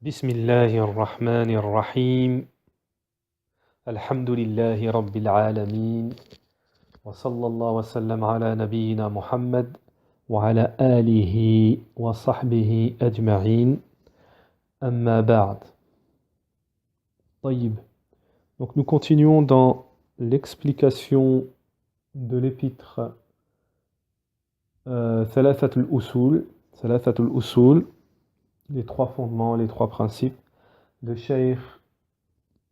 بسم الله الرحمن الرحيم الحمد لله رب العالمين وصلى الله وسلم على نبينا محمد وعلى آله وصحبه أجمعين أما بعد طيب. Donc nous continuons dans l'explication de l'épître ثلاثة الأصول, les trois fondements, les trois principes de Cheikh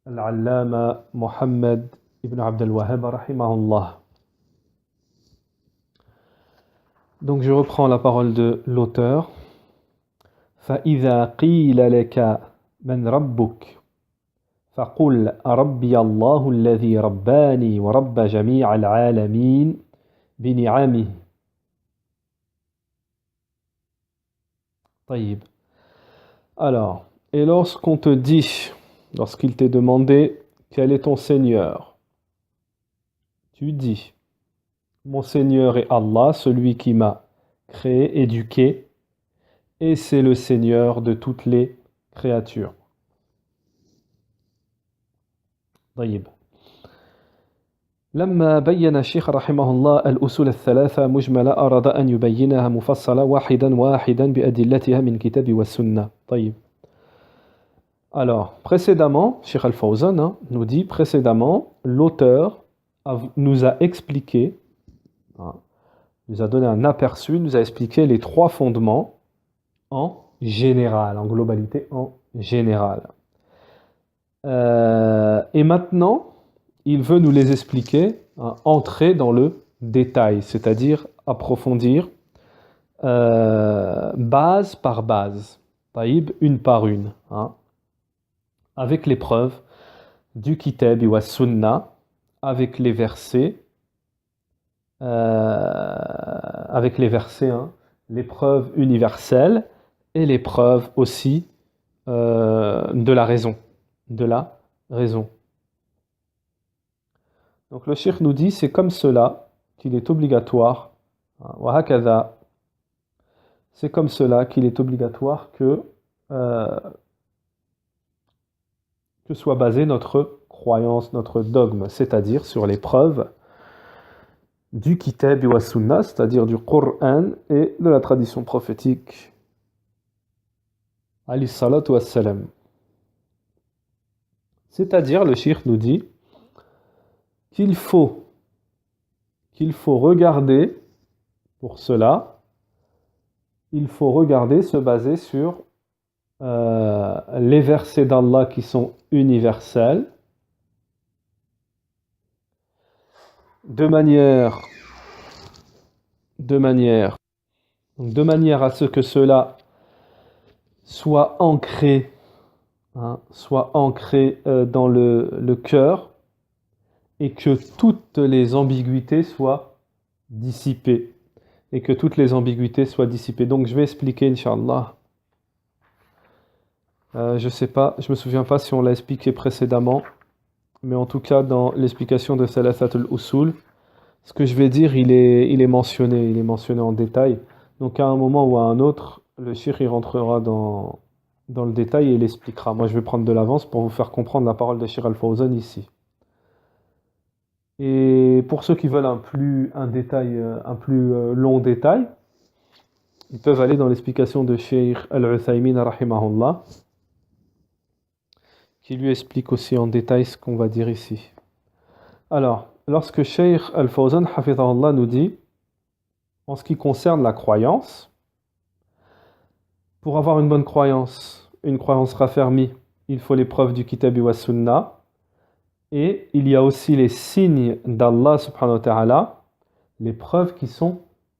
Al-Allama Mohammed ibn Abd al-Wahhab rahimahullah. Donc je reprends la parole de l'auteur. فَإِذَا قِيلَ لَكَ مَنْ رَبُّكَ فَقُلْ رَبِّيَ اللَّهُ الَّذِي رَبَّانِي وَرَبَّ جَمِيعَ الْعَالَمِينَ بِنِعَمِهِ. طيب. Alors, et lorsqu'on te dit, lorsqu'il t'est demandé quel est ton Seigneur, tu dis, mon Seigneur est Allah, celui qui m'a créé, éduqué, et c'est le Seigneur de toutes les créatures. طيب. لما بين الشيخ رحمه الله الأصول الثلاثة مجملة أراد أن يبينها مفصلة واحدا بأدلتها من كتاب والسنة. طيب. Alors, précédemment, Cheikh Al-Fawzan nous dit précédemment, l'auteur nous a expliqué, nous a donné un aperçu, nous a expliqué les trois fondements en général, en globalité, en général. Et maintenant, il veut nous les expliquer, entrer dans le détail, c'est-à-dire approfondir base par base, taïb, une par une, avec les preuves du Kitab wa Sunna, avec les versets, les preuves universelles et les preuves aussi de la raison. Donc le cheikh nous dit, c'est comme cela qu'il est obligatoire, c'est comme cela qu'il est obligatoire que soit basée notre croyance, notre dogme, c'est-à-dire sur les preuves du Kitab wa Sunna, c'est-à-dire du Coran et de la tradition prophétique. Alayhi salatu wassalam. C'est-à-dire, le cheikh nous dit qu'il faut regarder, pour cela, il faut regarder, se baser sur les versets d'Allah qui sont universels, de manière à ce que cela soit ancré, dans le cœur, et que toutes les ambiguïtés soient dissipées. Donc je vais expliquer, Inch'Allah. Je me souviens pas si on l'a expliqué précédemment, mais en tout cas dans l'explication de Thalathatul Usul, ce que je vais dire, il est mentionné en détail. Donc à un moment ou à un autre, le cheikh il rentrera dans le détail et il expliquera. Moi je vais prendre de l'avance pour vous faire comprendre la parole de Cheikh Al-Fawzan ici. Et pour ceux qui veulent un plus long détail, ils peuvent aller dans l'explication de Cheikh Al-Uthaymin rahimahullah, qui lui explique aussi en détail ce qu'on va dire ici. Alors, lorsque Cheikh Al-Fawzan hafidhahullah nous dit, en ce qui concerne la croyance, pour avoir une bonne croyance, une croyance raffermie, il faut les preuves du Kitab wa Sunna, et il y a aussi les signes d'Allah subhanahu wa ta'ala, les preuves qui sont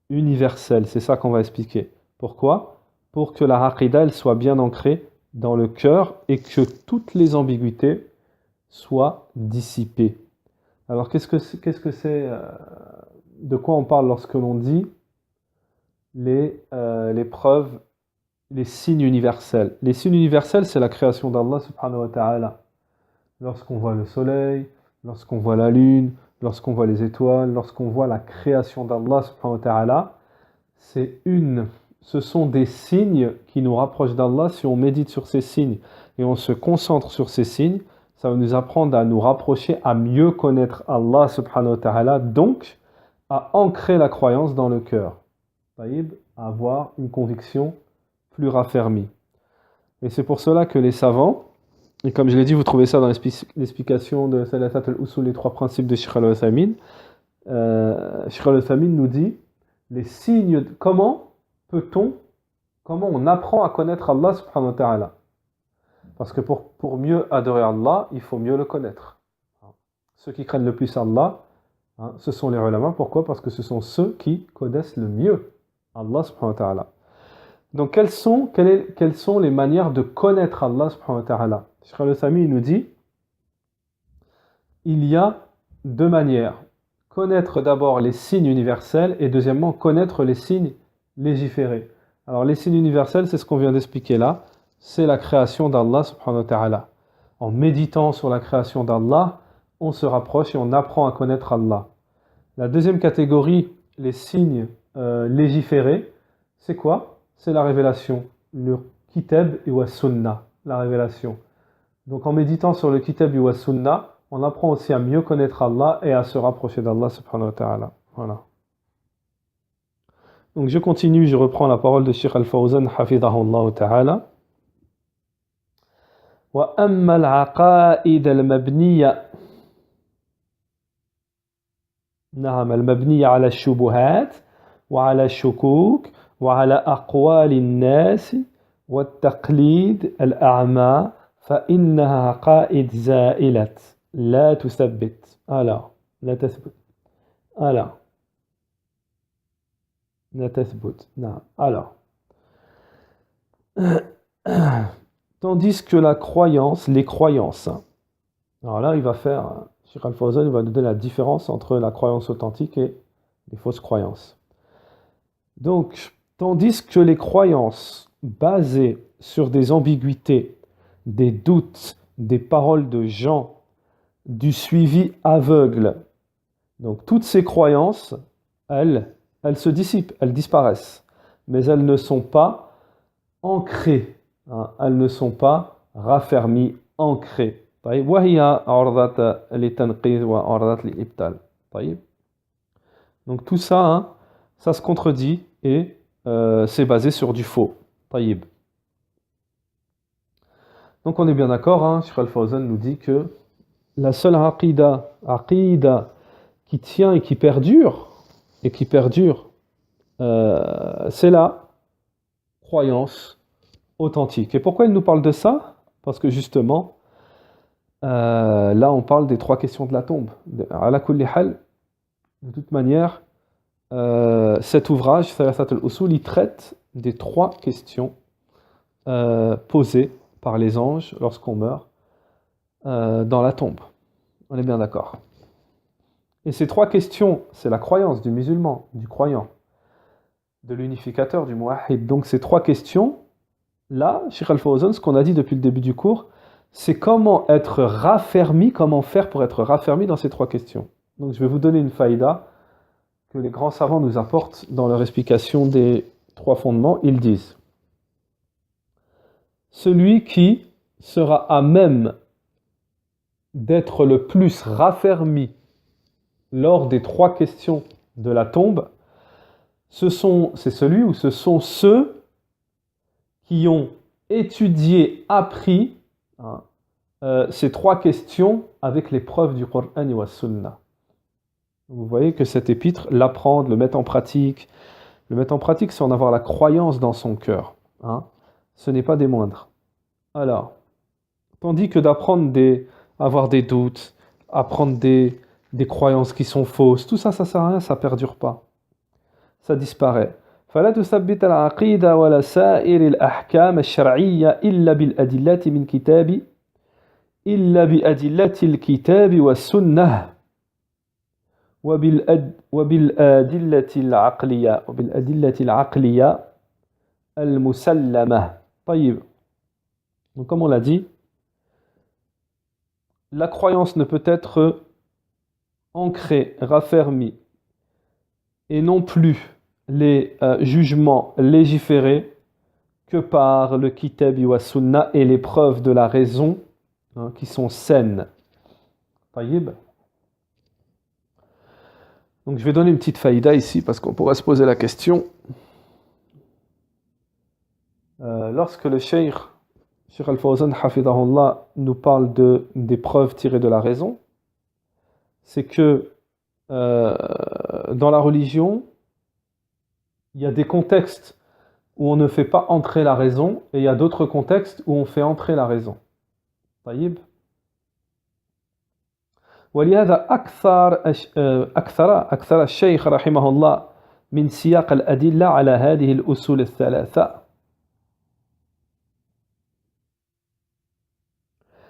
universelles. C'est ça qu'on va expliquer. Pourquoi ? Pour que la aqidah elle soit bien ancrée dans le cœur et que toutes les ambiguïtés soient dissipées. Alors qu'est-ce que c'est de quoi on parle lorsque l'on dit les preuves, les signes universels? Les signes universels, c'est la création d'Allah subhanahu wa ta'ala. Lorsqu'on voit le soleil, lorsqu'on voit la lune, lorsqu'on voit les étoiles, lorsqu'on voit la création d'Allah subhanahu wa ta'ala, ce ce sont des signes qui nous rapprochent d'Allah. Si on médite sur ces signes et on se concentre sur ces signes, ça va nous apprendre à nous rapprocher, à mieux connaître Allah subhanahu wa ta'ala, donc à ancrer la croyance dans le cœur, taïb, à avoir une conviction plus raffermie. Et c'est pour cela que les savants, et comme je l'ai dit, vous trouvez ça dans l'explication de Salasat al-Usul, les 3 principes de Shaykh al-Uthaymin. Shaykh al-Uthaymin nous dit les signes, comment on apprend à connaître Allah subhanahu wa ta'ala. Parce que pour mieux adorer Allah, il faut mieux le connaître. Ceux qui craignent le plus Allah, ce sont les ulama. Pourquoi? Parce que ce sont ceux qui connaissent le mieux Allah subhanahu wa ta'ala. Donc quelles sont les manières de connaître Allah subhanahu wa ta'ala? Shaykh al-Uthaymin nous dit il y a 2 manières. Connaître d'abord les signes universels et deuxièmement connaître les signes légiférés. Alors les signes universels, c'est ce qu'on vient d'expliquer là, c'est la création d'Allah subhanahu wa ta'ala. En méditant sur la création d'Allah, on se rapproche et on apprend à connaître Allah. La deuxième catégorie, les signes légiférés, c'est quoi? C'est la révélation, le kitab et wa sunnah, la révélation. Donc en méditant sur le kitab et wa sunnah, on apprend aussi à mieux connaître Allah et à se rapprocher d'Allah subhanahu wa ta'ala. Voilà. Donc je continue, je reprends la parole de Shaykh al-Fawzan hafidhahullah ta'ala. Wa amma al-aqaid al-mabniya نعم المبنية على الشبهات وعلى الشكوك وعلى أقوال الناس والتقليد الأعمى فإنها عقائد زائلة لا تثبت لا تثبت لا تثبت نعم tandis que la croyance, les croyances, alors là il va faire Shaykh al-Fawzan va nous donner la différence entre la croyance authentique et les fausses croyances. Donc, tandis que les croyances basées sur des ambiguïtés, des doutes, des paroles de gens, du suivi aveugle, donc toutes ces croyances, elles se dissipent, elles disparaissent, mais elles ne sont pas ancrées, elles ne sont pas raffermies, ancrées. وهي عرضة للتنقيض وعرضة للإبطال. Donc tout ça, ça se contredit et c'est basé sur du faux. Donc on est bien d'accord, Shaykh al-Fawzan nous dit que la seule aqida qui tient et qui perdure, c'est la croyance authentique. Et pourquoi il nous parle de ça? Parce que justement, là on parle des 3 questions de la tombe. Ala kulli hal, de toute manière, cet ouvrage, Thalathat al-Usul, il traite des 3 questions posées par les anges lorsqu'on meurt dans la tombe. On est bien d'accord. Et ces 3 questions, c'est la croyance du musulman, du croyant, de l'unificateur, du muwahhid. Donc ces 3 questions, là, Shaykh al-Fawzan, ce qu'on a dit depuis le début du cours, c'est comment faire pour être raffermi dans ces 3 questions. Donc je vais vous donner une faïda que les grands savants nous apportent dans leur explication des 3 fondements. Ils disent: celui qui sera à même d'être le plus raffermi lors des 3 questions de la tombe, ce sont ceux qui ont étudié, appris ces 3 questions avec les preuves du Coran et wa Sunnah. Vous voyez que cet épître, l'apprendre, le mettre en pratique, c'est en avoir la croyance dans son cœur. Ce n'est pas des moindres. Alors, tandis que avoir des doutes, apprendre des croyances qui sont fausses, tout ça, ça sert à rien, ça perdure pas. Ça disparaît. فلا تثبت العقيدة ولا سائر الأحكام الشرعية إلا بأدلة الكتاب والسنة وبالأدلة العقلية المسلمة. طيب. Donc comme on l'a dit, la croyance ne peut être ancrée, raffermie, et non plus les jugements légiférés que par le kitab wa sunna et les preuves de la raison qui sont saines. Taïb. Donc je vais donner une petite faïda ici parce qu'on pourrait se poser la question. Lorsque le Cheikh Al-Fawzan Hafidahullah nous parle des preuves tirées de la raison, c'est que dans la religion, il y a des contextes où on ne fait pas entrer la raison et il y a d'autres contextes où on fait entrer la raison. طيب. ولهذا أكثر الشيخ رحمه الله من سياق الأدلة على هذه الأصول الثلاثة.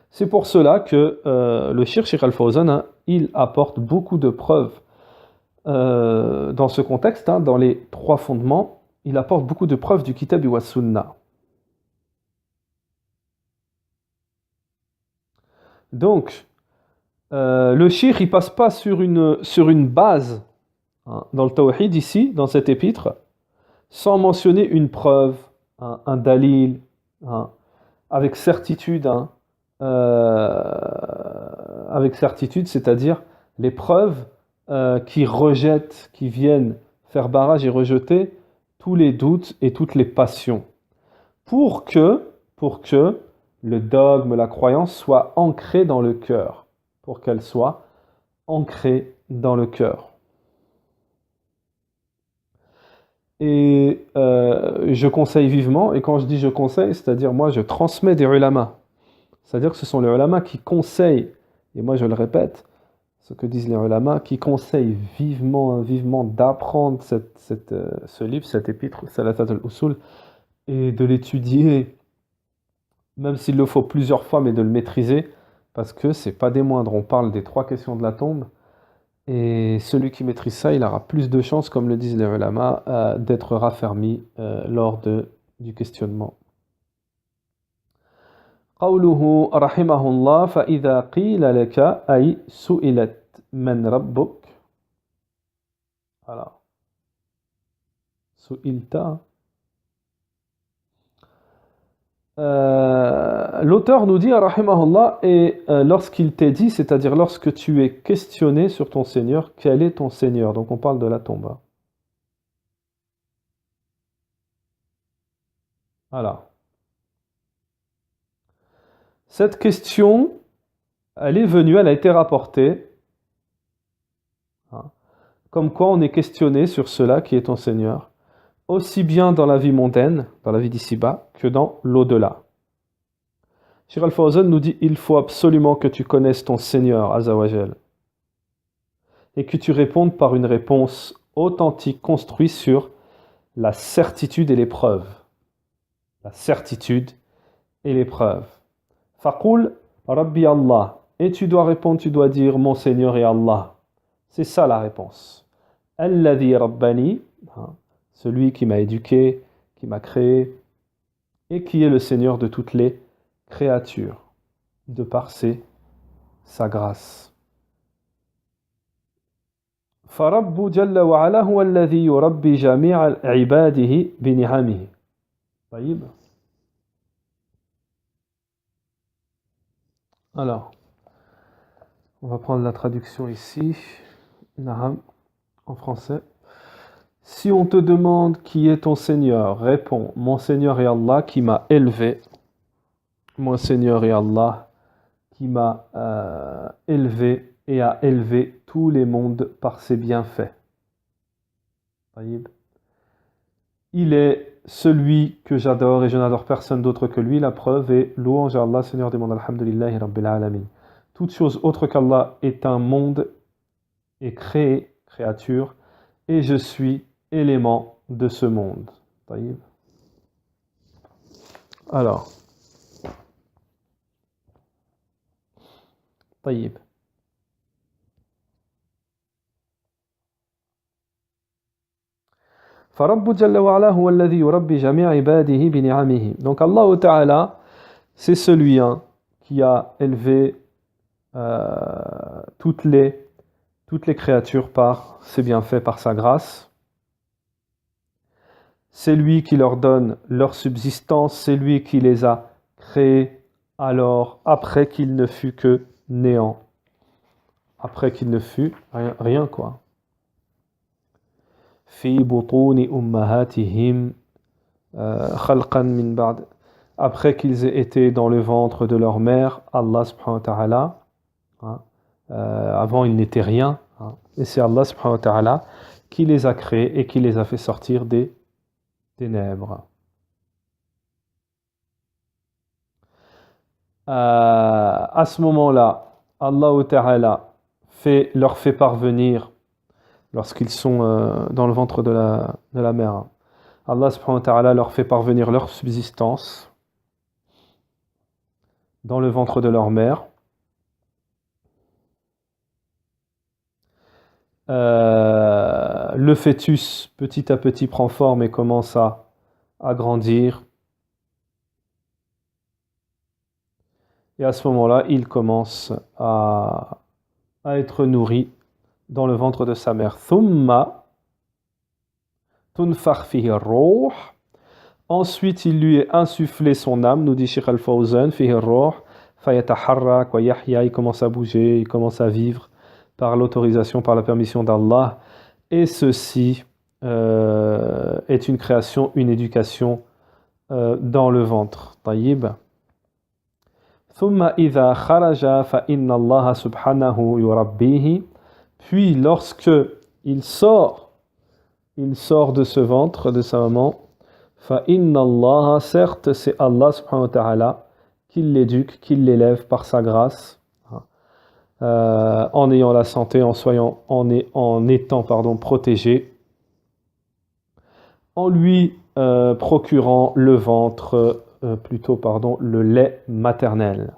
C'est pour cela que le Cheikh Al-Fawzan, il apporte beaucoup de preuves dans ce contexte, dans les trois fondements, il apporte beaucoup de preuves du Kitab wa Sunna. Donc, le Cheikh, il passe pas sur une base dans le Tawhid ici, dans cet épître, sans mentionner une preuve, un dalil, avec certitude, c'est-à-dire les preuves qui rejettent, qui viennent faire barrage et rejeter tous les doutes et toutes les passions, pour que le dogme, la croyance soit ancrée dans le cœur, pour qu'elle soit ancrée dans le cœur. Et je conseille vivement, et quand je dis je conseille, c'est-à-dire moi je transmets des ulama, c'est-à-dire que ce sont les ulama qui conseillent, et moi je le répète, ce que disent les ulama, qui conseillent vivement d'apprendre ce livre, cet épître, Salathat al-Usul, et de l'étudier, même s'il le faut plusieurs fois, mais de le maîtriser, parce que c'est pas des moindres. On parle des 3 questions de la tombe, et celui qui maîtrise ça, il aura plus de chances, comme le disent les ulama, d'être raffermi lors du questionnement. قوله رحمه الله فإذا قيل لك أي سئلت من ربك. Voilà. سئلت. L'auteur nous dit rahimahullah, et lorsqu'il t'est dit, c'est-à-dire lorsque tu es questionné sur ton Seigneur, quel est ton Seigneur? Donc on parle de la tombe. Voilà. Cette question, elle est venue, elle a été rapportée, comme quoi on est questionné sur cela qui est ton Seigneur, aussi bien dans la vie mondaine, dans la vie d'ici-bas, que dans l'au-delà. Cheikh Al-Fawzan nous dit, il faut absolument que tu connaisses ton Seigneur, Azawajal, et que tu répondes par une réponse authentique, construite sur la certitude et l'épreuve. La certitude et l'épreuve. Faqul Rabbi Allah. Et tu dois répondre, tu dois dire mon Seigneur est Allah. C'est ça la réponse. Alladhi Rabbani, celui qui m'a éduqué, qui m'a créé, et qui est le Seigneur de toutes les créatures, de par sa grâce. فرب جل وعلا هو الذي يربي جميع عباده بنعمه. طيب. Alors, on va prendre la traduction ici, Naham, en français. Si on te demande qui est ton Seigneur, réponds, mon Seigneur est Allah qui m'a élevé. Mon Seigneur est Allah qui m'a élevé et a élevé tous les mondes par ses bienfaits. Il est celui que j'adore et je n'adore personne d'autre que lui. La preuve est louange à Allah, Seigneur des mondes, alhamdulillahi rabbil alamin. Toute chose autre qu'Allah est un monde et créature, et je suis élément de ce monde. Alors, طيب. فرب جل وعلا هو الذي يربي جميع عباده بنعمه. Donc Allah Ta'ala, c'est celui qui a élevé toutes les créatures par ses bienfaits, par sa grâce. c'est lui qui leur donne leur subsistance, c'est lui qui les a créés alors après qu'il ne fut que néant, après qu'il ne fut rien quoi. Fi butuni ummahatihim khalqan min ba'd. Après qu'ils aient été dans le ventre de leur mère, Allah subhanahu wa ta'ala, hein, avant ils n'étaient rien, hein, et c'est Allah subhanahu wa ta'ala qui les a créés et qui les a fait sortir des ténèbres. À ce moment-là, Allah ta'ala leur fait parvenir, lorsqu'ils sont dans le ventre de la mère, Allah subhanahu wa ta'ala leur fait parvenir leur subsistance dans le ventre de leur mère. Le fœtus petit à petit prend forme et commence à grandir. Et à ce moment-là, il commence à être nourri dans le ventre de sa mère. Thumma tunfakh fihi ar-ruh. Ensuite, il lui est insufflé son âme, nous dit Cheikh Al-Fawzan, fihi ar-ruh, fayataharrak wa yahya, il commence à bouger, il commence à vivre par l'autorisation, par la permission d'Allah. Et ceci est une création, une éducation dans le ventre. Taïb. ثم إذا خرج فإن الله سبحانه يربيه. Puis lorsque il sort de ce ventre de sa maman, فإن الله, certes c'est Allah subhanahu wa ta'ala qui l'éduque, qui l'élève par sa grâce, en ayant la santé, en étant protégé, en lui procurant le ventre, le lait maternel.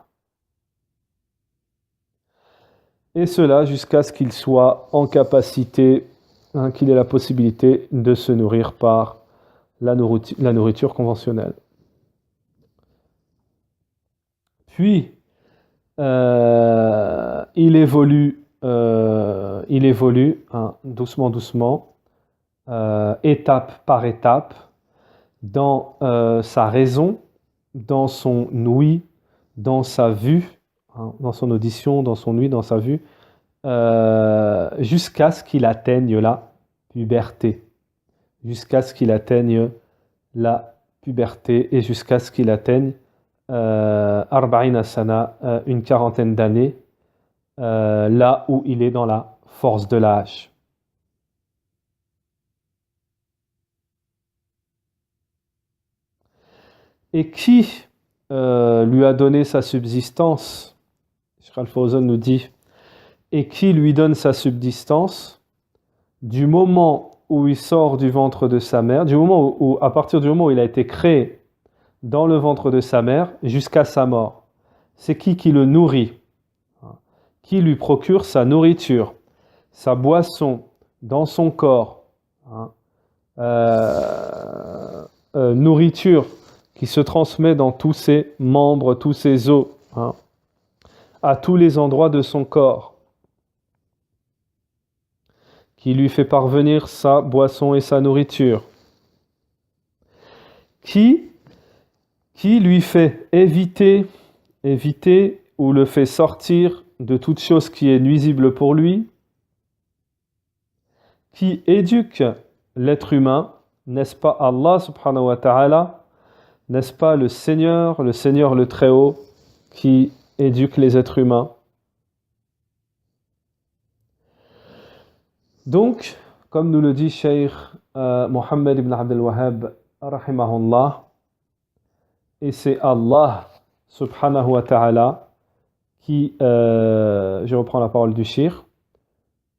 Et cela jusqu'à ce qu'il soit en capacité, qu'il ait la possibilité de se nourrir par la nourriture conventionnelle. Puis, il évolue doucement, étape par étape, dans sa raison, dans son ouïe, dans sa vue, dans son audition, dans son ouïe, dans sa vue, jusqu'à ce qu'il atteigne la puberté. Jusqu'à ce qu'il atteigne la puberté et jusqu'à ce qu'il atteigne arba'ina sana, une quarantaine d'années, là où il est dans la force de l'âge. Et qui lui a donné sa subsistance? Cheikh Al-Fawzan nous dit, et qui lui donne sa subsistance du moment où il sort du ventre de sa mère, à partir du moment où il a été créé dans le ventre de sa mère jusqu'à sa mort. C'est qui le nourrit, qui lui procure sa nourriture, sa boisson dans son corps, nourriture qui se transmet dans tous ses membres, tous ses os, à tous les endroits de son corps, qui lui fait parvenir sa boisson et sa nourriture, qui lui fait éviter ou le fait sortir de toute chose qui est nuisible pour lui, qui éduque l'être humain, n'est-ce pas Allah subhanahu wa ta'ala, n'est-ce pas le Seigneur le Très-Haut, qui éduque les êtres humains. Donc, comme nous le dit Cheikh Mohammed ibn Abdel Wahhab, rahimahullah, et c'est Allah subhanahu wa ta'ala qui, je reprends la parole du Cheikh,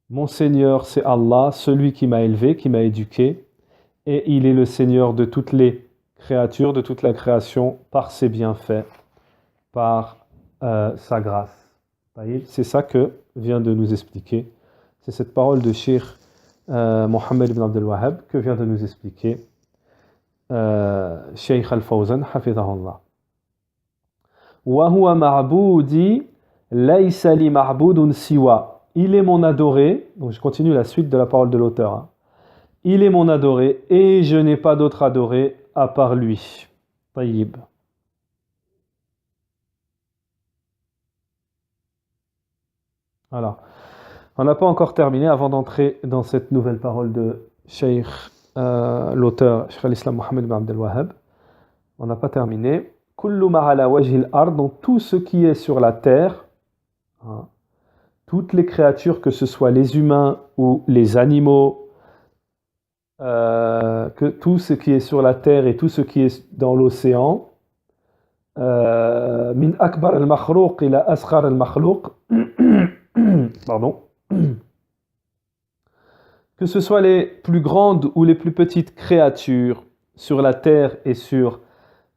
mon Seigneur c'est Allah, celui qui m'a élevé, qui m'a éduqué, et il est le Seigneur de toutes les créatures, de toute la création, par ses bienfaits, par sa grâce. C'est ça que vient de nous expliquer. C'est cette parole de Cheikh Mohammed ibn Abdel Wahhab que vient de nous expliquer Cheikh Al-Fawzan, hafidhahullah. Wa huwa ma'budi laysa li ma'budun siwa. Il est mon adoré. Donc je continue la suite de la parole de l'auteur. Il est mon adoré et je n'ai pas d'autre adoré à part lui. Taïb. Voilà. On n'a pas encore terminé avant d'entrer dans cette nouvelle parole de Cheikh, l'auteur, Cheikh al-Islam Mohammed ibn Abdel Wahhab. On n'a pas terminé. Kullu ma'ala wajhil ard, donc tout ce qui est sur la terre, hein, toutes les créatures, que ce soit les humains ou les animaux, que tout ce qui est sur la terre et tout ce qui est dans l'océan, min akbar al-makhlouq ila asghar al-makhlouq, pardon, que ce soit les plus grandes ou les plus petites créatures sur la terre et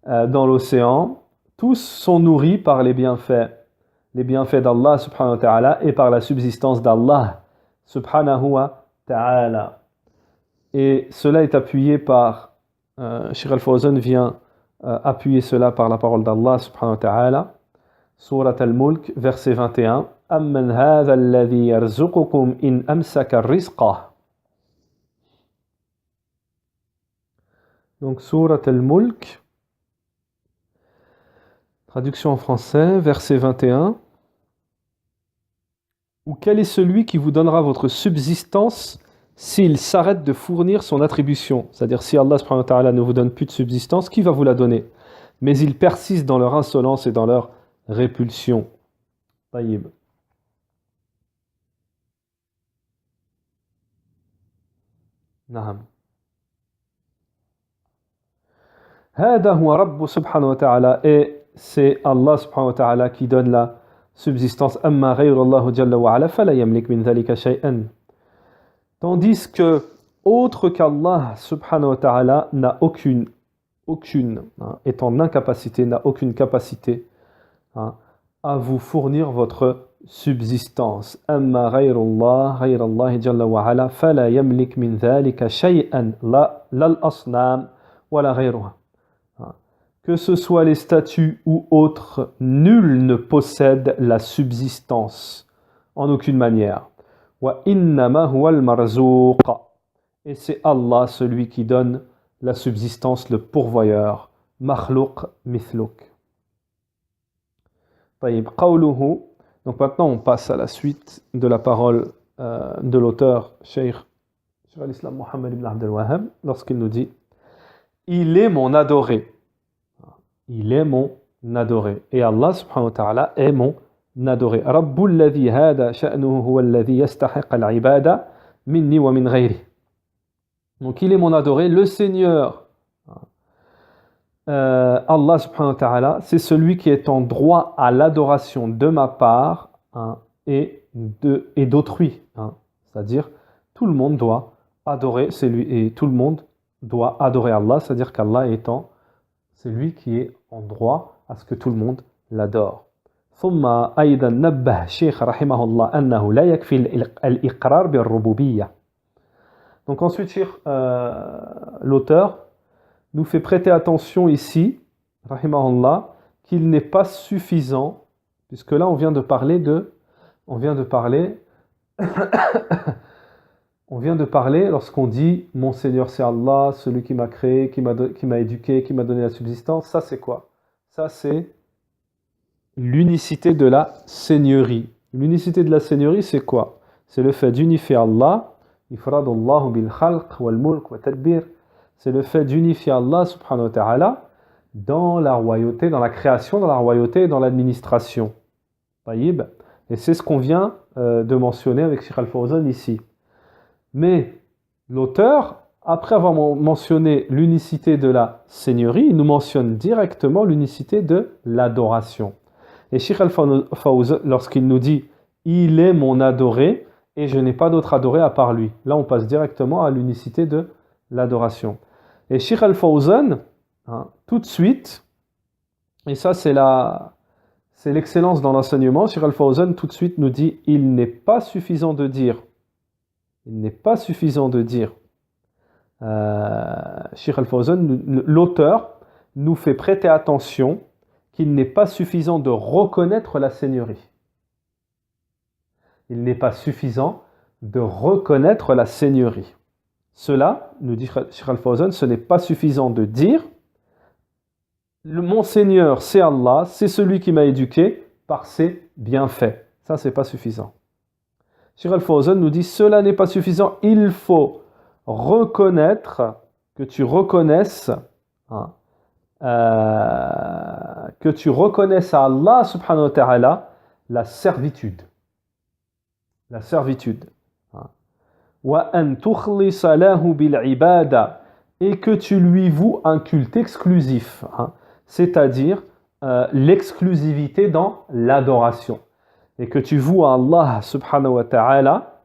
dans l'océan, tous sont nourris par les bienfaits d'Allah subhanahu wa ta'ala et par la subsistance d'Allah subhanahu wa ta'ala. Et cela est appuyé par, Cheikh Al-Fawzan vient appuyer cela par la parole d'Allah subhanahu wa ta'ala, Surat Al-Mulk, verset 21, Amman hadha alladhi yarzuqukum in amsaka rizqah. Donc, Surat Al-Mulk, traduction en français, verset 21. Ou quel est celui qui vous donnera votre subsistance s'il s'arrête de fournir son attribution? C'est-à-dire, si Allah subhanahu wa ta'ala ne vous donne plus de subsistance, qui va vous la donner? Mais ils persistent dans leur insolence et dans leur répulsion. Taïb. Naham. Hada huwa Rabbu subhanahu wa ta'ala, et c'est Allah subhanahu wa ta'ala qui donne la subsistance. Amma ghayrullahu jalla wa ala fala yamlik min dhalika shay'an. Tandis que autre qu'Allah subhanahu wa ta'ala n'a aucune, est en incapacité, n'a aucune capacité à vous fournir votre subsistance. Amma ghayrullahi jalla wa ala fala yamlik min dhalika shay'an, la al-asnam wa la ghayruha. Que ce soit les statues ou autres, nul ne possède la subsistance, en aucune manière. Wa innama huwa al-marzouq. Et c'est Allah celui qui donne la subsistance, le pourvoyeur. Makhlouq mithluk. Taïb qawluhu. Donc maintenant on passe à la suite de la parole de l'auteur Cheikh al-Islam Mohammed ibn Abdel Wahhab, lorsqu'il nous dit « Il est mon adoré ». Il est mon adoré. Et Allah subhanahu wa ta'ala est mon adoré. Rabbul ladhi hada sha'nuhu huwa alladhi yastahiq al-ibada minni wa min ghayri. Donc il est mon adoré, le Seigneur. Allah subhanahu wa ta'ala, c'est celui qui est en droit à l'adoration de ma part et d'autrui. C'est-à-dire, tout le monde doit adorer, c'est lui, et tout le monde doit adorer Allah, c'est-à-dire qu'Allah étant c'est lui qui est en droit à ce que tout le monde l'adore. ثم أيضا نبه الشيخ رحمه الله أنه لا يكفي الإقرار بالربوبية. Donc ensuite, Cheikh, l'auteur, nous fait prêter attention ici, rahimahullah, qu'il n'est pas suffisant, puisque là on vient de parler lorsqu'on dit « Mon Seigneur c'est Allah, celui qui m'a créé, qui m'a éduqué, qui m'a donné la subsistance », ça c'est quoi? Ça c'est l'unicité de la seigneurie. L'unicité de la seigneurie c'est quoi? C'est le fait d'unifier Allah, ifradullahu bil khalq wal mulk wa tadbir. C'est le fait d'unifier Allah subhanahu wa ta'ala dans la royauté, dans la création, dans la royauté et dans l'administration. Taïb. Et c'est ce qu'on vient de mentionner avec Cheikh Al-Fawzan ici. Mais l'auteur, après avoir mentionné l'unicité de la seigneurie, il nous mentionne directement l'unicité de l'adoration. Et Cheikh Al-Fawzan, lorsqu'il nous dit « Il est mon adoré et je n'ai pas d'autre adoré à part lui », là on passe directement à l'unicité de l'adoration. Et Cheikh Al-Fawzan, tout de suite, et ça c'est l'excellence dans l'enseignement, Cheikh Al-Fawzan tout de suite nous dit « Il n'est pas suffisant de dire ». Il n'est pas suffisant de dire. Cheikh Al-Fawzan, l'auteur, nous fait prêter attention qu'il n'est pas suffisant de reconnaître la seigneurie. Il n'est pas suffisant de reconnaître la seigneurie. Cela, nous dit Cheikh Al-Fawzan, ce n'est pas suffisant de dire mon Seigneur, c'est Allah, c'est celui qui m'a éduqué par ses bienfaits. Ça, c'est pas suffisant. Cheikh Al-Fawzan nous dit cela n'est pas suffisant, il faut reconnaître, que tu reconnaisses, hein, que tu reconnaisses à Allah subhanahu wa ta'ala la servitude. La servitude. Hein. Wa an tukhlisa lahu bil ibada, et que tu lui voues un culte exclusif, hein, c'est-à-dire l'exclusivité dans l'adoration. Et que tu voues à Allah subhanahu wa ta'ala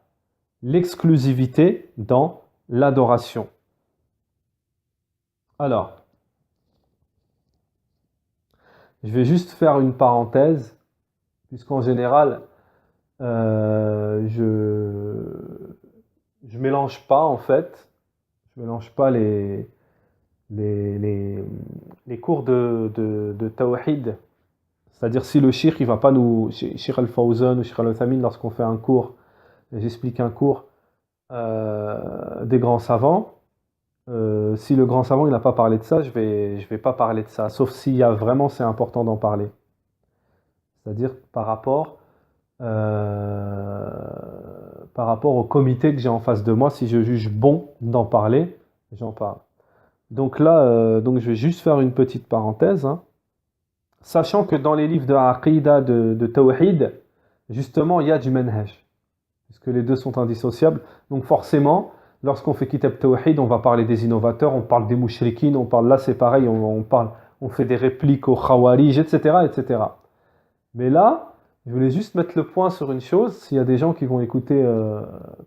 l'exclusivité dans l'adoration. Alors, je vais juste faire une parenthèse, puisqu'en général, je mélange pas en fait, je mélange pas les cours de tawhid. C'est-à-dire si le shir, il va pas nous, Cheikh Al-Fawzan ou Cheikh Al-Uthaymeen, lorsqu'on fait un cours, j'explique un cours des grands savants, si le grand savant il n'a pas parlé de ça, je vais pas parler de ça, sauf s'il y a vraiment, c'est important d'en parler. C'est-à-dire par rapport au comité que j'ai en face de moi, si je juge bon d'en parler, j'en parle. Donc là, donc je vais juste faire une petite parenthèse, hein, sachant que dans les livres de Aqidah, de Tawhid, justement, il y a du manhaj, puisque les deux sont indissociables. Donc forcément, lorsqu'on fait Kitab Tawhid, on va parler des innovateurs, on parle des mouchriquines, on parle, là c'est pareil, on fait des répliques aux khawarij, etc., etc. Mais là, je voulais juste mettre le point sur une chose, s'il y a des gens qui vont écouter,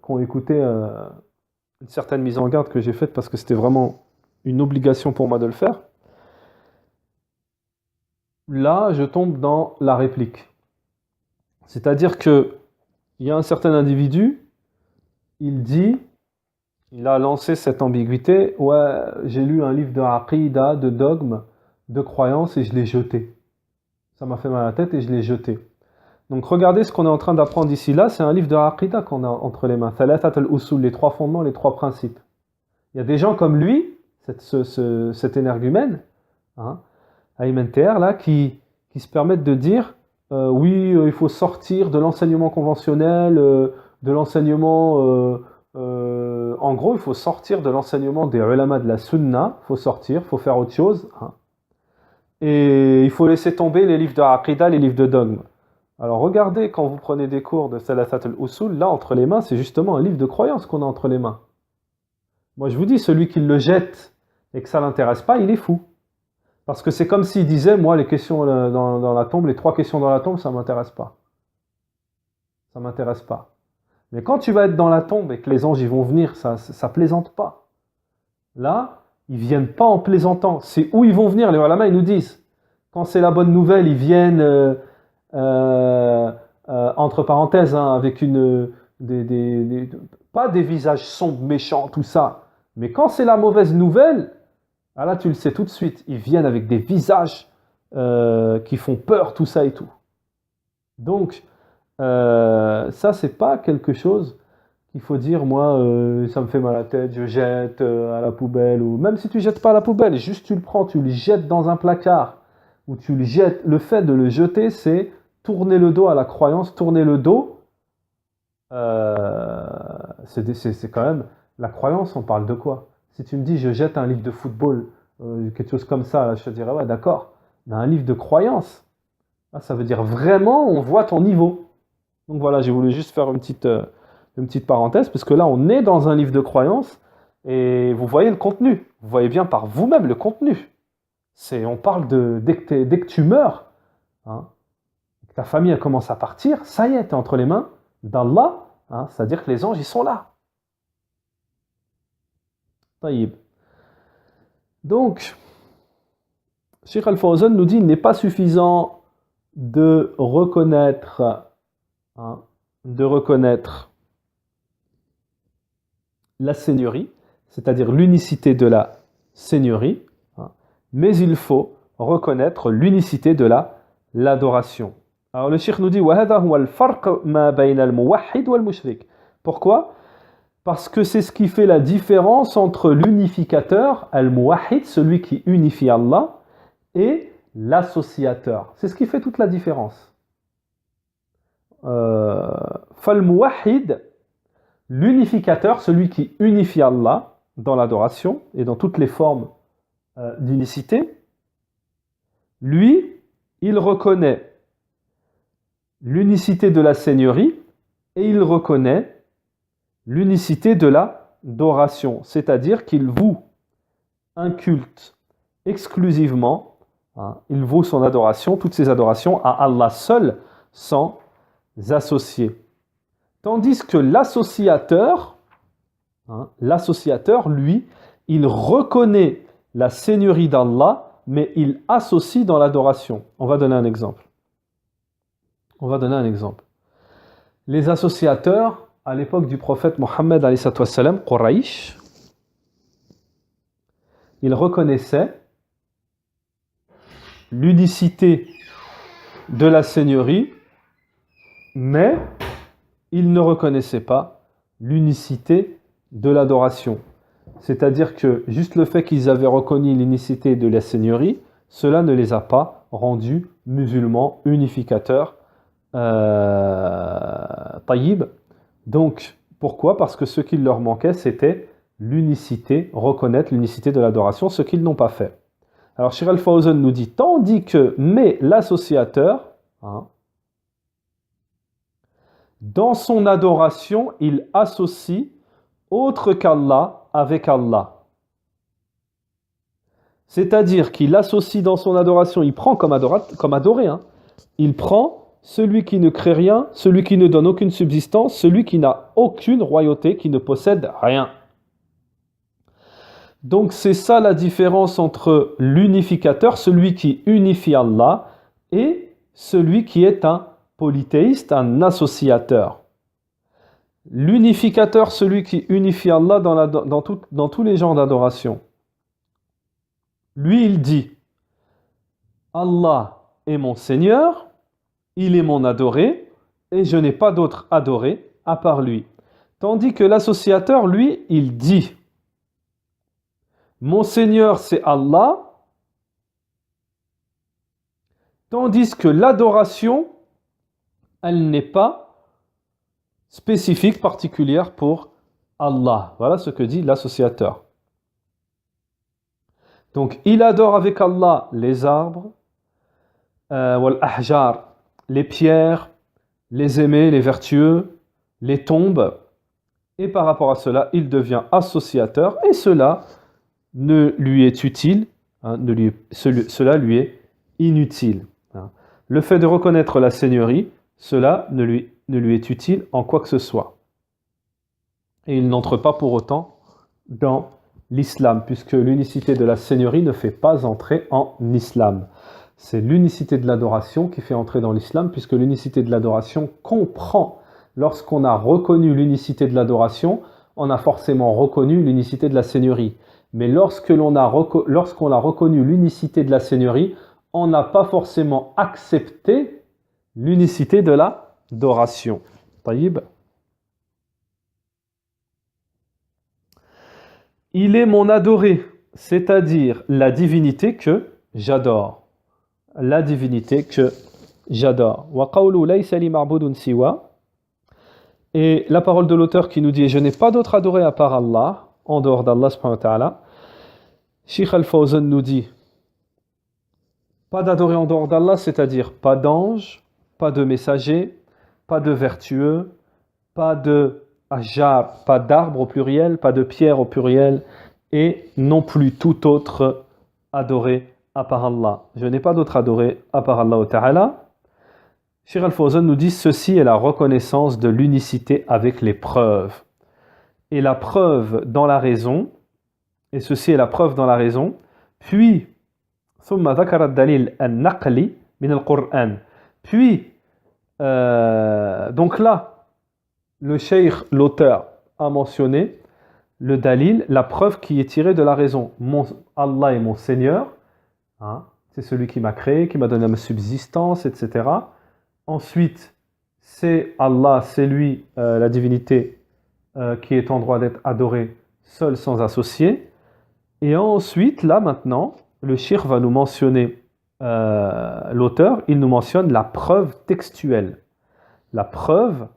qui ont écouté une certaine mise en garde que j'ai faite, parce que c'était vraiment une obligation pour moi de le faire. Là, je tombe dans la réplique. C'est-à-dire que il y a un certain individu, il a lancé cette ambiguïté, ouais, j'ai lu un livre de aqidah, de dogme, de croyance, et je l'ai jeté. Ça m'a fait mal à la tête et je l'ai jeté. Donc regardez ce qu'on est en train d'apprendre ici, là, c'est un livre de aqidah qu'on a entre les mains. Thalathat al-usul, les trois fondements, les trois principes. Il y a des gens comme lui, cet énergumène, hein, Ayman Théher, là, qui se permettent de dire oui, il faut sortir de l'enseignement conventionnel, de l'enseignement. En gros, il faut sortir de l'enseignement des ulama de la sunna, il faut sortir, il faut faire autre chose. Hein. Et il faut laisser tomber les livres de aqidah, les livres de dogme. Alors regardez, quand vous prenez des cours de Thalathat al-usul, là, entre les mains, c'est justement un livre de croyance qu'on a entre les mains. Moi, je vous dis, celui qui le jette et que ça ne l'intéresse pas, il est fou. Parce que c'est comme s'il disait, moi, les questions dans la tombe, les 3 questions dans la tombe, ça ne m'intéresse pas. Ça ne m'intéresse pas. Mais quand tu vas être dans la tombe et que les anges ils vont venir, ça ne plaisante pas. Là, ils ne viennent pas en plaisantant. C'est où ils vont venir, les ulama, ils nous disent. Quand c'est la bonne nouvelle, ils viennent, entre parenthèses, hein, avec pas des visages sombres, méchants, tout ça. Mais quand c'est la mauvaise nouvelle, ah là, tu le sais tout de suite, ils viennent avec des visages qui font peur, tout ça et tout. Donc, ça, c'est pas quelque chose qu'il faut dire, moi, ça me fait mal à la tête, je jette à la poubelle, ou même si tu jettes pas à la poubelle, juste tu le prends, tu le jettes dans un placard, ou tu le jettes. Le fait de le jeter, c'est tourner le dos à la croyance, tourner le dos. C'est quand même la croyance, on parle de quoi? Si tu me dis je jette un livre de football, quelque chose comme ça, là, je te dirais ouais d'accord, mais un livre de croyance, là, ça veut dire vraiment on voit ton niveau. Donc voilà, j'ai voulu juste faire une petite parenthèse, parce que là on est dans un livre de croyance, et vous voyez le contenu, vous voyez bien par vous-même le contenu. On parle dès que tu meurs, hein, que ta famille elle commence à partir, ça y est, tu es entre les mains d'Allah, hein, c'est-à-dire que les anges ils sont là. Taïb. Donc, Cheikh Al-Fawzan nous dit qu'il n'est pas suffisant de reconnaître, hein, la seigneurie, c'est-à-dire l'unicité de la seigneurie, hein, mais il faut reconnaître l'unicité de l'adoration. Alors le Cheikh nous dit وَهَذَا هُوَ الْفَرْقُ مَا بَيْنَ الْمُوَحِّدِ وَالْمُشْرِكِ. Pourquoi? Parce que c'est ce qui fait la différence entre l'unificateur, al-muwahhid, celui qui unifie Allah, et l'associateur. C'est ce qui fait toute la différence. Fal-muwahhid, l'unificateur, celui qui unifie Allah dans l'adoration et dans toutes les formes d'unicité, lui, il reconnaît l'unicité de la Seigneurie et il reconnaît l'unicité de l'adoration, c'est-à-dire qu'il voue un culte exclusivement, il voue son adoration, toutes ses adorations à Allah seul, sans associer. Tandis que l'associateur, lui, il reconnaît la Seigneurie d'Allah, mais il associe dans l'adoration. On va donner un exemple. Les associateurs, à l'époque du prophète Mohammed, Quraysh, ils reconnaissaient l'unicité de la Seigneurie, mais ils ne reconnaissaient pas l'unicité de l'adoration. C'est-à-dire que juste le fait qu'ils avaient reconnu l'unicité de la Seigneurie, cela ne les a pas rendus musulmans unificateurs. Taïb. Donc, pourquoi? Parce que ce qui leur manquait, c'était l'unicité, reconnaître l'unicité de l'adoration, ce qu'ils n'ont pas fait. Alors, Sheikh Al-Fawzan nous dit, tandis que, mais l'associateur, dans son adoration, il associe autre qu'Allah avec Allah. C'est-à-dire qu'il associe dans son adoration, il prend comme adoré, il prend celui qui ne crée rien, celui qui ne donne aucune subsistance, celui qui n'a aucune royauté, qui ne possède rien. Donc c'est ça la différence entre l'unificateur, celui qui unifie Allah, et celui qui est un polythéiste, un associateur. L'unificateur, celui qui unifie Allah dans tous les genres d'adoration. Lui, il dit, Allah est mon Seigneur, il est mon adoré, et je n'ai pas d'autre adoré à part lui. Tandis que l'associateur, lui, il dit, mon Seigneur, c'est Allah, tandis que l'adoration, elle n'est pas spécifique, particulière pour Allah. Voilà ce que dit l'associateur. Donc, il adore avec Allah les arbres, wal-ahjar, les pierres, les aimés, les vertueux, les tombes, et par rapport à cela, il devient associateur, et cela ne lui est utile, cela lui est inutile. Le fait de reconnaître la Seigneurie, cela ne lui est utile en quoi que ce soit. Et il n'entre pas pour autant dans l'islam, puisque l'unicité de la Seigneurie ne fait pas entrer en islam. C'est l'unicité de l'adoration qui fait entrer dans l'islam, puisque l'unicité de l'adoration comprend, lorsqu'on a reconnu l'unicité de l'adoration, on a forcément reconnu l'unicité de la Seigneurie. Mais lorsqu'on a reconnu l'unicité de la Seigneurie, on n'a pas forcément accepté l'unicité de l'adoration. Taïb. Il est mon adoré, c'est-à-dire la divinité que j'adore. La divinité que j'adore. Et la parole de l'auteur qui nous dit « Je n'ai pas d'autre adoré à part Allah » en dehors d'Allah subhanahu wa ta'ala. Sheikh Al-Fawzan nous dit pas d'adoré en dehors d'Allah, c'est-à-dire pas d'ange, pas de messager, pas de vertueux, pas de ahjar, pas d'arbre au pluriel, pas de pierre au pluriel, et non plus tout autre adoré à part Allah. Je n'ai pas d'autre adoré à part Allah ta'ala. Sheikh Al-Fawzan nous dit ceci est la reconnaissance de l'unicité avec les preuves. Et la preuve dans la raison, et ceci est la preuve dans la raison, puis ثم ذكر الدليل النقلي من القرآن. Puis donc là le cheikh, l'auteur, a mentionné le dalil, la preuve qui est tirée de la raison. Allah est mon Seigneur, c'est celui qui m'a créé, qui m'a donné ma subsistance, etc. Ensuite, c'est Allah, c'est lui la divinité qui est en droit d'être adoré seul sans associé. Et ensuite, là maintenant, le shir va nous mentionner, l'auteur, il nous mentionne la preuve textuelle. La preuve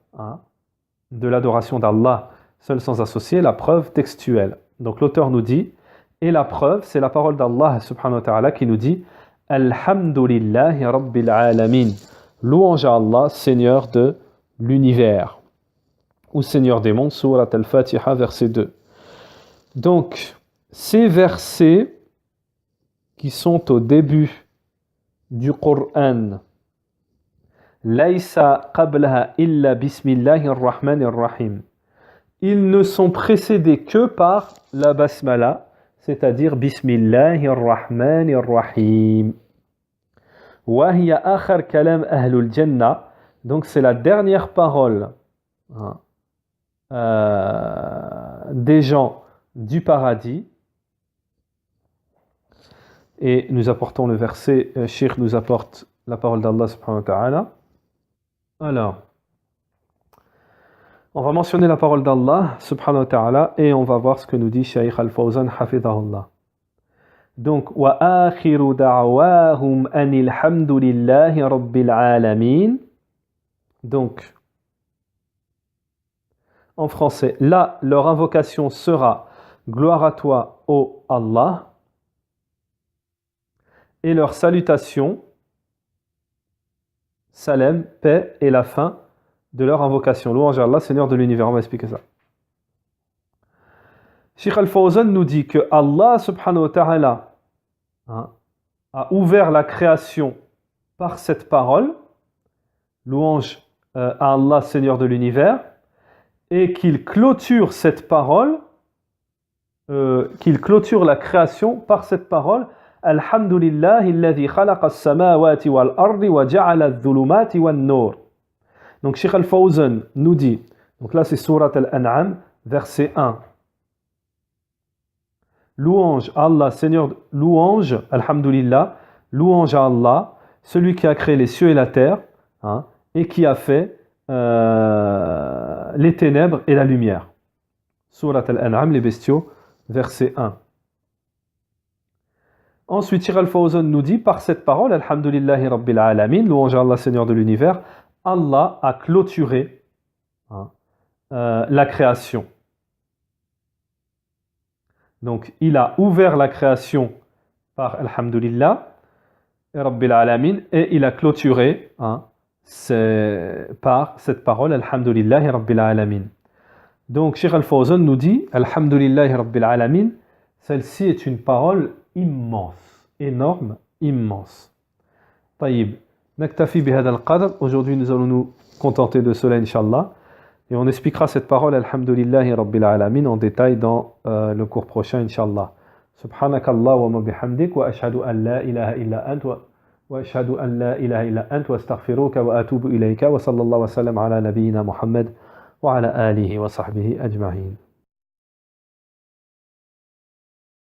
de l'adoration d'Allah seul sans associé, la preuve textuelle. Donc l'auteur nous dit, et la preuve, c'est la parole d'Allah subhanahu wa ta'ala qui nous dit Alhamdulillahi Rabbil Alamin. Louange à Allah, Seigneur de l'univers. Ou Seigneur des mondes, Surat al-Fatiha, verset 2. Donc, ces versets qui sont au début du Coran, Laïsa qablaha illa bismillahir rahmanir rahim. Ils ne sont précédés que par la basmala, c'est-à-dire bismillahir rahmanir rahim. Wa hiya akhar kalam ahlul jannah. Donc c'est la dernière parole des gens du paradis. Et nous apportons le verset, Cheikh nous apporte la parole d'Allah subhanahu wa ta'ala. Alors, on va mentionner la parole d'Allah subhanahu wa ta'ala et on va voir ce que nous dit Shaykh Al-Fawzan hafidahullah. Donc, wa akhiru da'wahum anil hamdulillahi rabbil alamin. Donc, en français, là, leur invocation sera gloire à toi, ô Allah. Et leur salutation, salam, paix, et la fin de leur invocation. Louange à Allah, Seigneur de l'univers. On va expliquer ça. Cheikh Al-Fawzan nous dit que Allah subhanahu wa ta'ala a ouvert la création par cette parole, louange à Allah, Seigneur de l'univers, et qu'il clôture cette parole, qu'il clôture la création par cette parole. Alhamdulillahi alladhi khalaqa as-samawati wal ardi wa ja'ala adh-dhulumati wan nur. Donc Cheikh Al-Fawzan nous dit, donc là c'est Surat Al-An'am, verset 1. Louange à Allah, Seigneur, louange, Alhamdulillah, louange à Allah, celui qui a créé les cieux et la terre, et qui a fait les ténèbres et la lumière. Surat Al-An'am, les bestiaux, verset 1. Ensuite, Cheikh Al-Fawzan nous dit, par cette parole, Alhamdulillahi Rabbil Alamin, louange à Allah, Seigneur de l'univers, Allah a clôturé la création. Donc, il a ouvert la création par Alhamdulillah Rabbil Alamin et il a clôturé par cette parole Alhamdulillahi Rabbil Alamin. Donc, Cheikh Al-Fawzan nous dit, Alhamdulillahi Rabbil Alamin, celle-ci est une parole immense, énorme, immense. Taïb, naktafi bihada al-qadr. Aujourd'hui, nous allons nous contenter de cela, Inch'Allah. Et on expliquera cette parole, Alhamdulillahi Rabbil Alamin, en détail dans le cours prochain, Inch'Allah. Subhanakallah wa ma bihamdik wa ashhadu an la ilaha illa ant wa ashhadu an la ilaha illa ant wa astaghfiruka wa atubu ilayka wa sallallahu wa sallam ala nabiyyina Muhammad wa ala alihi wa sahbihi ajma'in.